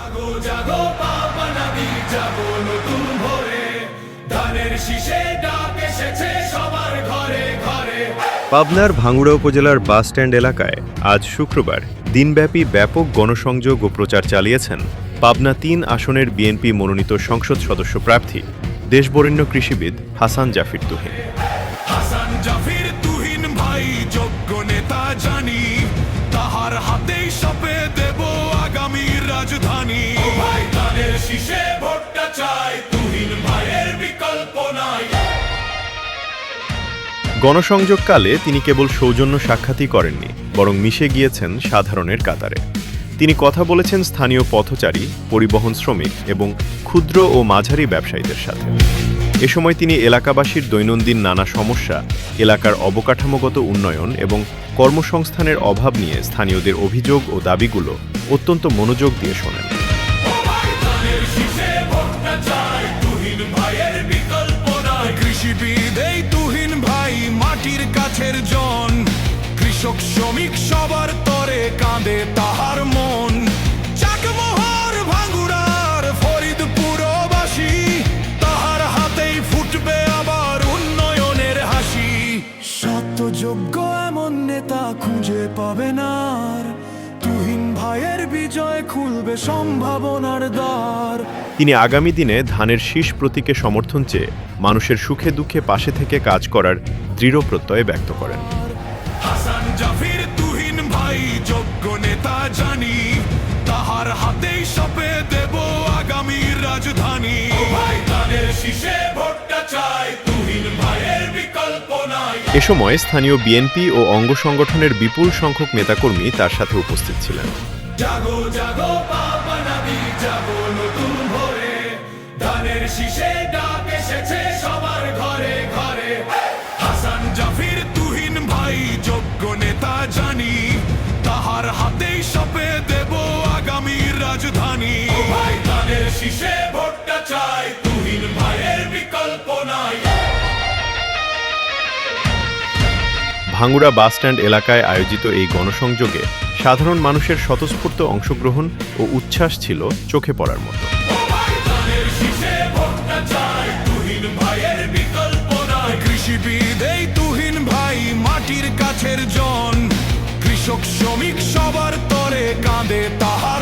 জাগো জাগো পাবনা বীর জাগো নতুন ভোরে, ধানের শীষে ডাক এসেছে সবার ঘরে ঘরে। পাবনার ভাঙ্গুড়া উপজেলার বাসস্ট্যান্ড এলাকায় আজ শুক্রবার দিনব্যাপী ব্যাপক গণসংযোগ ও প্রচার চালিয়েছেন পাবনা ৩ আসনের বিএনপি মনোনীত সংসদ সদস্য প্রার্থী দেশবরেণ্য কৃষিবিদ হাসান জাফির তুহিন। হাসান জাফির তুহিন ভাই যোগ্য নেতা জানি, তাহার হাতেই সপে দেব আগামী রাজধানী। ভাই ধানের শীষে ভোটটা চাই, তুহিন ভাইয়ের বিকল্প নাই। গণসংযোগকালে তিনি কেবল সৌজন্য সাক্ষাৎই করেননি, বরং মিশে গিয়েছেন সাধারণের কাতারে। তিনি কথা বলেছেন স্থানীয় পথচারী, পরিবহন শ্রমিক এবং ক্ষুদ্র ও মাঝারি ব্যবসায়ীদের সাথে। এ সময় তিনি এলাকাবাসীর দৈনন্দিন নানা সমস্যা, এলাকার অবকাঠামোগত উন্নয়ন এবং কর্মসংস্থানের অভাব নিয়ে স্থানীয়দের অভিযোগ ও দাবিগুলো অত্যন্ত মনোযোগ দিয়ে শোনেন। কৃষিবিদ এই তুহিন ভাই মাটির কাছের জন, কৃষক শ্রমিক সবার তরে কাঁদে তাহার মন। চাকমোহর ভাঙ্গুড়ার ফরিদপুরবাসী, তাহার হাতেই ফুটবে আবার উন্নয়নের হাসি। সত্যযোগ্য এমন নেতা খুঁজে পাবে না আর, তুহিন ভাইয়ের বিজয় খুলবে সম্ভাবনার দ্বার। তিনি আগামী দিনে ধানের শীষ প্রতীকে সমর্থন চেয়ে মানুষের সুখে দুঃখে পাশে থেকে কাজ করার দৃঢ় প্রত্যয় ব্যক্ত করেন। হাসান জাফির তুহিন ভাই যোগ্য নেতা জানি, তাহার হাতেই সপে দেব আগামী রাজধানী। ভাই ধানের শীষে ভোটটা চাই, তুহিন ভাইয়ের বিকল্প নাই। এ সময় স্থানীয় বিএনপি ও অঙ্গ সংগঠনের বিপুল সংখ্যক নেতাকর্মী তার সাথে উপস্থিত ছিলেন। জাগো জাগো পাবনা বীর জাগো নতুন ভোরে, ধানের শীষে ডাক এসেছে সবার ঘরে ঘরে। হাসান জাফির তুহিন ভাই যোগ্য নেতা জানি, তাহার হাতেই সপে দেব আগামী রাজধানী। ভাই ধানের শীষে ভোটটা চাই, তুহিন ভাইয়ের বিকল্প নাই। ভাঙ্গুড়া বাসস্ট্যান্ড এলাকায় আয়োজিত এই গণসংযোগে সাধারণ মানুষের স্বতঃস্ফূর্ত অংশগ্রহণ ও উচ্ছ্বাস ছিল চোখে পড়ার মতো। কৃষিবিদ এই তুহিন ভাই মাটির কাছের জন, কৃষক শ্রমিক সবার তরে কাঁদে তাহার